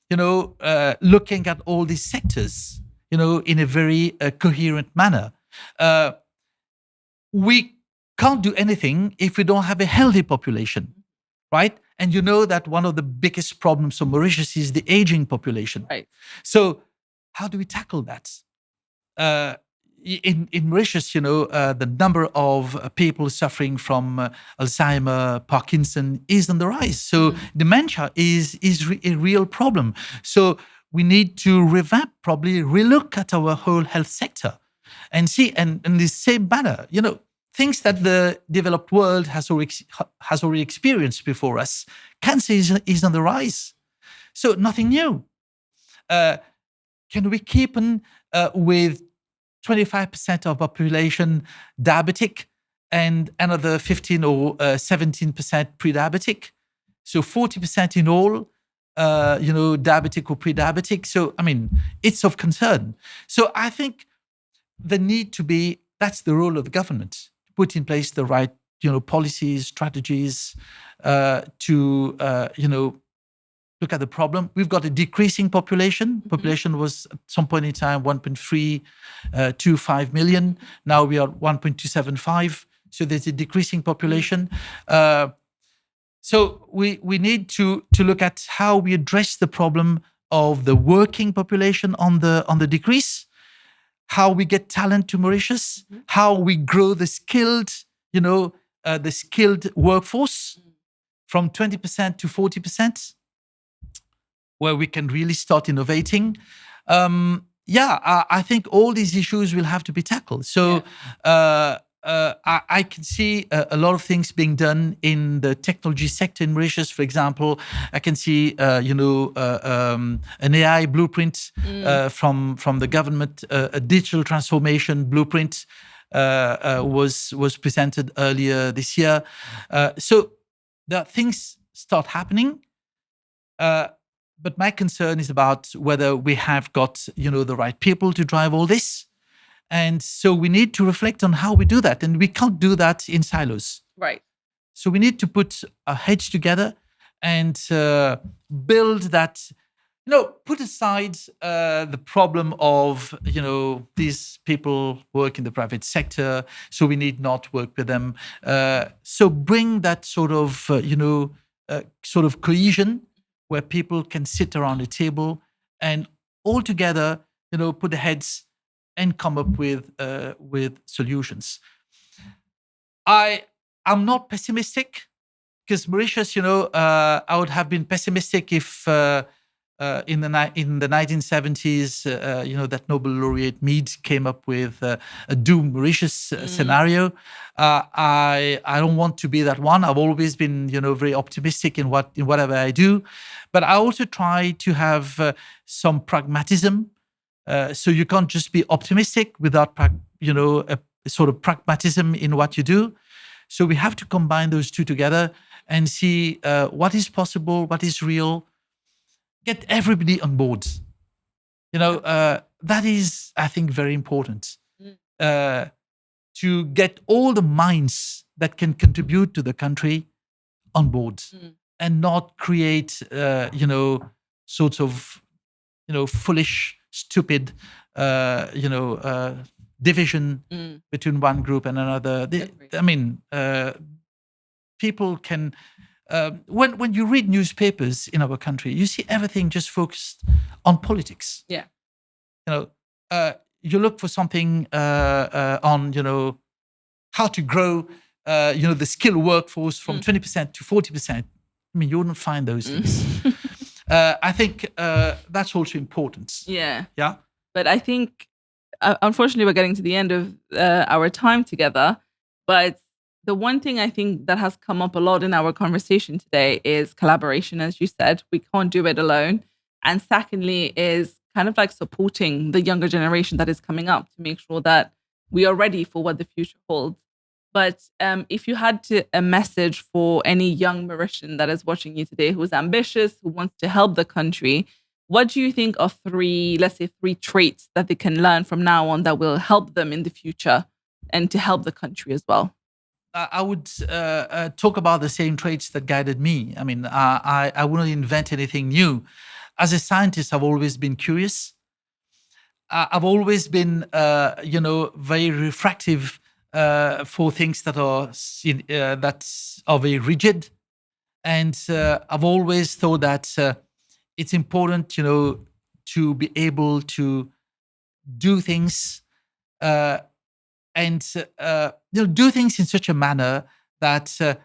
looking at all these sectors, in a very coherent manner. We can't do anything if we don't have a healthy population, right? And that one of the biggest problems of Mauritius is the aging population. Right. So how do we tackle that? In Mauritius, the number of people suffering from Alzheimer, Parkinson is on the rise. So dementia is a real problem. So we need to revamp, probably relook at our whole health sector and see, and in the same manner, things that the developed world has already experienced before us. Cancer is on the rise. So nothing new. Can we keep on with 25% of population diabetic and another 15 or 17% pre-diabetic? So 40% in all, diabetic or pre-diabetic. So, it's of concern. So I think that's the role of the government, to put in place the right, policies, strategies to, look at the problem. We've got a decreasing population. Population was at some point in time 1.325 million. Now we are 1.275. So there's a decreasing population. So we need to look at how we address the problem of the working population on the decrease, how we get talent to Mauritius, how we grow the skilled, workforce from 20% to 40%, where we can really start innovating. I think all these issues will have to be tackled. So I can see a lot of things being done in the technology sector in Mauritius. For example, I can see an AI blueprint from the government, a digital transformation blueprint was presented earlier this year. So the things start happening. But my concern is about whether we have got, the right people to drive all this. And so we need to reflect on how we do that. And we can't do that in silos. Right. So we need to put our heads together and build that, put aside the problem of, these people work in the private sector, so we need not work with them. So bring that sort of cohesion where people can sit around a table and all together, put their heads and come up with solutions. I'm not pessimistic because Mauritius, I would have been pessimistic if in the 1970s, that Nobel laureate Mead came up with a doomed Mauritius scenario. I don't want to be that one. I've always been, very optimistic in whatever I do, but I also try to have some pragmatism. So you can't just be optimistic without, a sort of pragmatism in what you do. So we have to combine those two together and see what is possible, what is real. Get everybody on board. That is, I think, very important. To get all the minds that can contribute to the country on board and not create, sorts of, foolish, stupid, division between one group and another. People can... when you read newspapers in our country, you see everything just focused on politics. Yeah. You look for something on, how to grow, the skilled workforce from 20% to 40%. You wouldn't find those things. I think that's also important. Yeah. Yeah. But I think, unfortunately, we're getting to the end of our time together. But the one thing I think that has come up a lot in our conversation today is collaboration, as you said. We can't do it alone. And secondly is kind of like supporting the younger generation that is coming up to make sure that we are ready for what the future holds. But if you had a message for any young Mauritian that is watching you today who is ambitious, who wants to help the country, what do you think are three traits that they can learn from now on that will help them in the future and to help the country as well? I would talk about the same traits that guided me. I wouldn't invent anything new. As a scientist, I've always been curious. I've always been, very refractive for things that are very rigid, and I've always thought that it's important, to be able to do things. And do things in such a manner that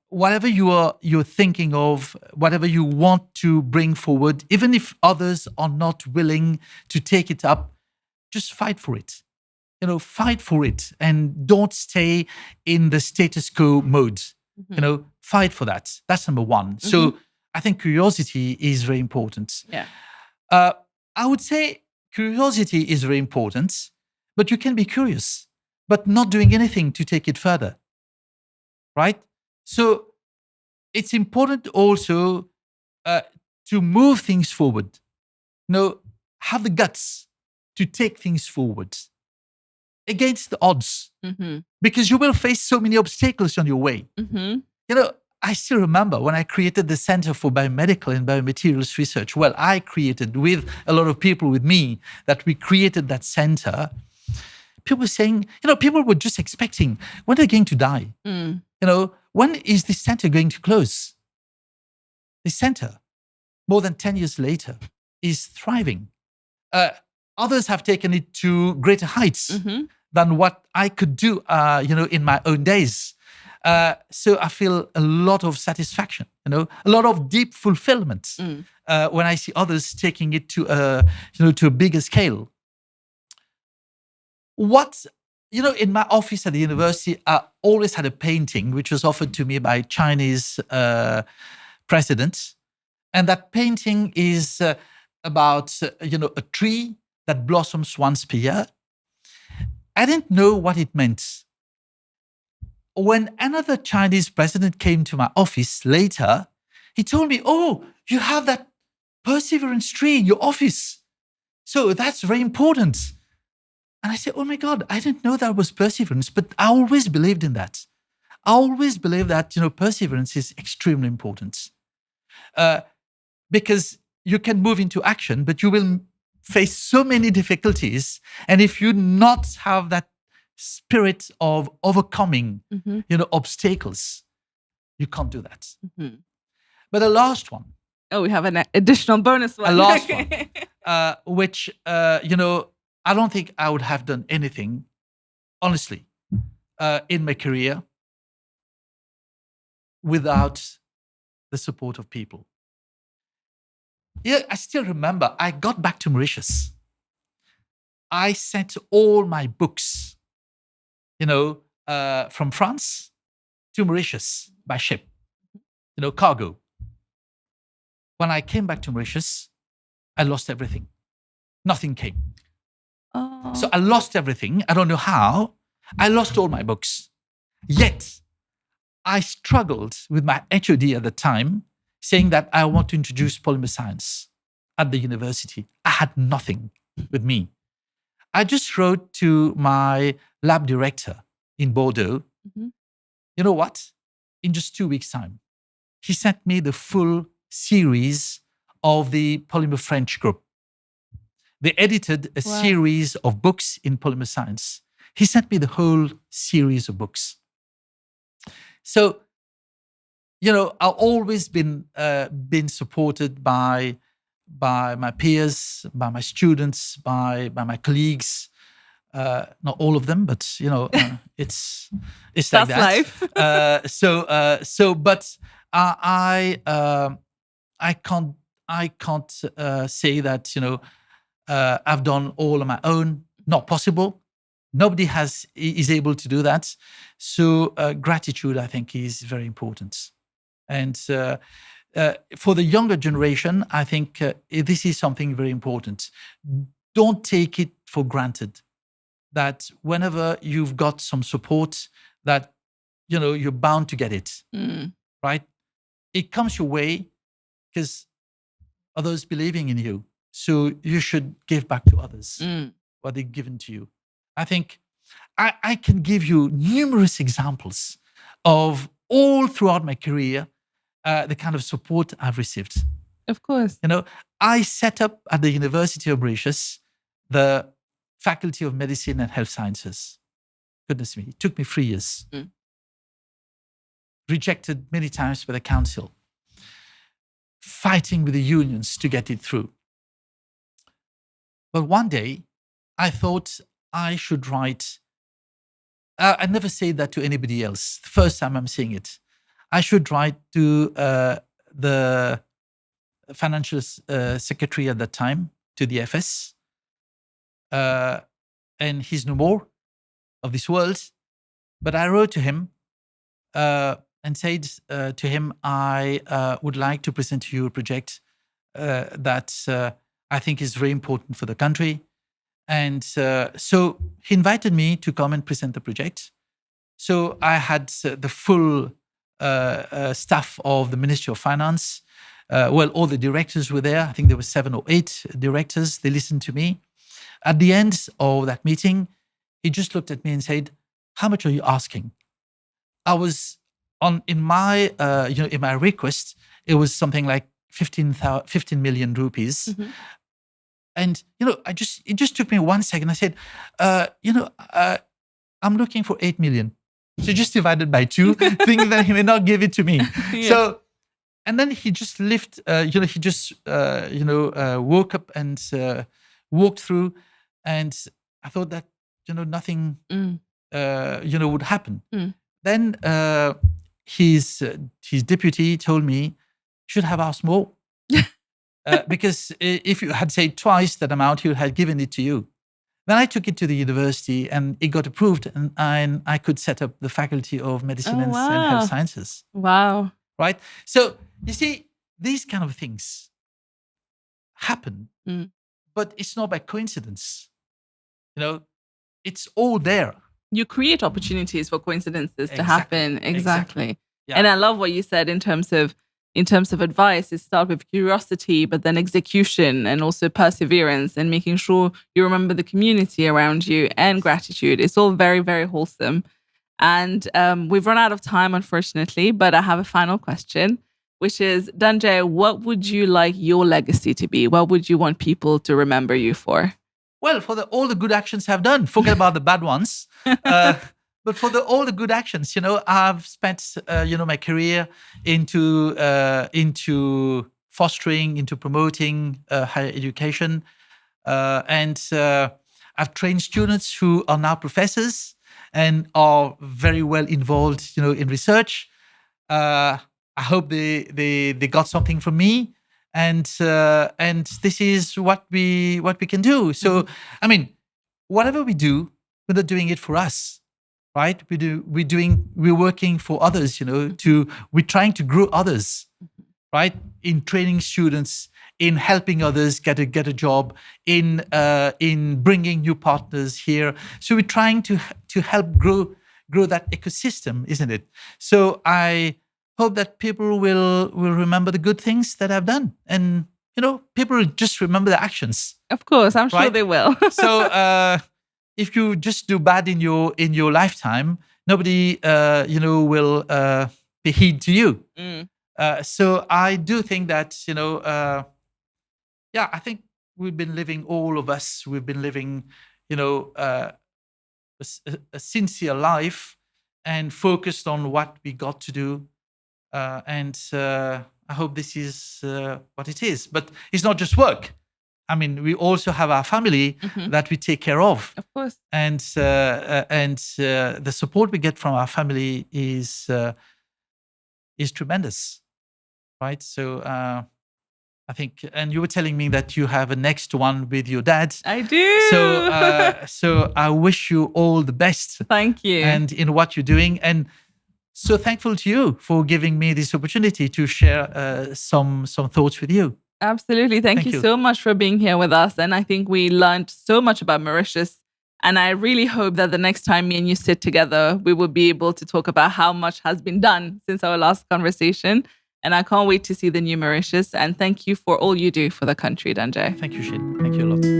whatever you're thinking of, whatever you want to bring forward, even if others are not willing to take it up, just fight for it. Fight for it and don't stay in the status quo mode. Fight for that. That's number one. So I think curiosity is very important. Yeah. I would say curiosity is very important. But you can be curious, but not doing anything to take it further, right? So it's important also to move things forward. Have the guts to take things forward against the odds, because you will face so many obstacles on your way. I still remember when I created the Center for Biomedical and Biomaterials Research. Well, I created with a lot of people with me that we created that center. People were saying, people were just expecting, when are they going to die? When is this center going to close? The center, more than 10 years later, is thriving. Others have taken it to greater heights than what I could do, in my own days. So I feel a lot of satisfaction, a lot of deep fulfillment when I see others taking it to a bigger scale. In my office at the university, I always had a painting which was offered to me by Chinese president, and that painting is about a tree that blossoms once per year. I didn't know what it meant. When another Chinese president came to my office later, he told me, "Oh, you have that perseverance tree in your office. So that's very important." And I said, "Oh my God, I didn't know that was perseverance," but I always believed in that. I always believed that, perseverance is extremely important. Because you can move into action, but you will face so many difficulties. And if you not have that spirit of overcoming, obstacles, you can't do that. But the last one. Oh, we have an additional bonus one. A last one, which, I don't think I would have done anything, honestly, in my career without the support of people. Yeah, I still remember I got back to Mauritius. I sent all my books, from France to Mauritius by ship, cargo. When I came back to Mauritius, I lost everything. Nothing came. Oh. So I lost everything. I don't know how. I lost all my books. Yet, I struggled with my HOD at the time, saying that I want to introduce polymer science at the university. I had nothing with me. I just wrote to my lab director in Bordeaux. You know what? In just 2 weeks' time, he sent me the full series of the Polymer French group. They edited a series of books in polymer science. He sent me the whole series of books. So, I've always been supported by my peers, by my students, by my colleagues. Not all of them, but it's like that. That's life. But I can't say that I've done all on my own. Not possible. Nobody is able to do that. So gratitude, I think, is very important. And for the younger generation, I think this is something very important. Don't take it for granted that whenever you've got some support, that you're bound to get it, right? It comes your way because others believing in you. So you should give back to others what they've given to you. I think I can give you numerous examples of all throughout my career, the kind of support I've received. Of course. I set up at the University of Mauritius the Faculty of Medicine and Health Sciences. Goodness me, it took me 3 years. Rejected many times by the council. Fighting with the unions to get it through. But one day, I thought I should write. I never said that to anybody else. The first time I'm saying it. I should write to the financial secretary at that time, to the FS. And he's no more of this world. But I wrote to him and said to him, I would like to present to you a project that I think is very important for the country. And so he invited me to come and present the project. So I had the full staff of the Ministry of Finance. All the directors were there. I think there were 7 or 8 directors. They listened to me. At the end of that meeting, he just looked at me and said, "How much are you asking?" I was in my in my request, it was something like 15 million rupees. Mm-hmm. And it just took me 1 second. I said, I'm looking for 8 million. So just divided by 2, thinking that he may not give it to me. Yeah. So, and then he just woke up and walked through, and I thought that nothing would happen. Then his deputy told me, you should have asked more. Because if you had said twice that amount, he would have given it to you. Then I took it to the university and it got approved, and I could set up the Faculty of Medicine and Health Sciences. Wow. Right? So you see, these kind of things happen, but it's not by coincidence. It's all there. You create opportunities for coincidences to happen. Exactly. Yeah. And I love what you said in terms of advice. Is start with curiosity, but then execution and also perseverance and making sure you remember the community around you and gratitude. It's all very, very wholesome. And we've run out of time, unfortunately, but I have a final question, which is, Dhanjay, what would you like your legacy to be? What would you want people to remember you for? Well, for all the good actions I've done, forget about the bad ones. But for all the good actions, I've spent, my career into fostering, into promoting higher education. And I've trained students who are now professors and are very well involved, in research. I hope they got something from me. And this is what we can do. So, I mean, whatever we do, we're not doing it for us. Right? We're working for others, we're trying to grow others, right? In training students, in helping others get a job, in bringing new partners here. So we're trying to help grow that ecosystem, isn't it? So I hope that people will remember the good things that I've done, and people just remember the actions. Of course, I'm sure they will. So. If you just do bad in your lifetime, nobody will pay heed to you. So I do think that I think we've been living, all of us. We've been living a sincere life and focused on what we got to do. And I hope this is what it is. But it's not just work. I mean, we also have our family that we take care of. Of course. And the support we get from our family is tremendous, right? So I think, and you were telling me that you have a next one with your dad. I do. So I wish you all the best. Thank you. And in what you're doing, and so thankful to you for giving me this opportunity to share some thoughts with you. Absolutely. Thank you so much for being here with us. And I think we learned so much about Mauritius. And I really hope that the next time me and you sit together, we will be able to talk about how much has been done since our last conversation. And I can't wait to see the new Mauritius. And thank you for all you do for the country, Dhanjay. Thank you, Shin. Thank you a lot.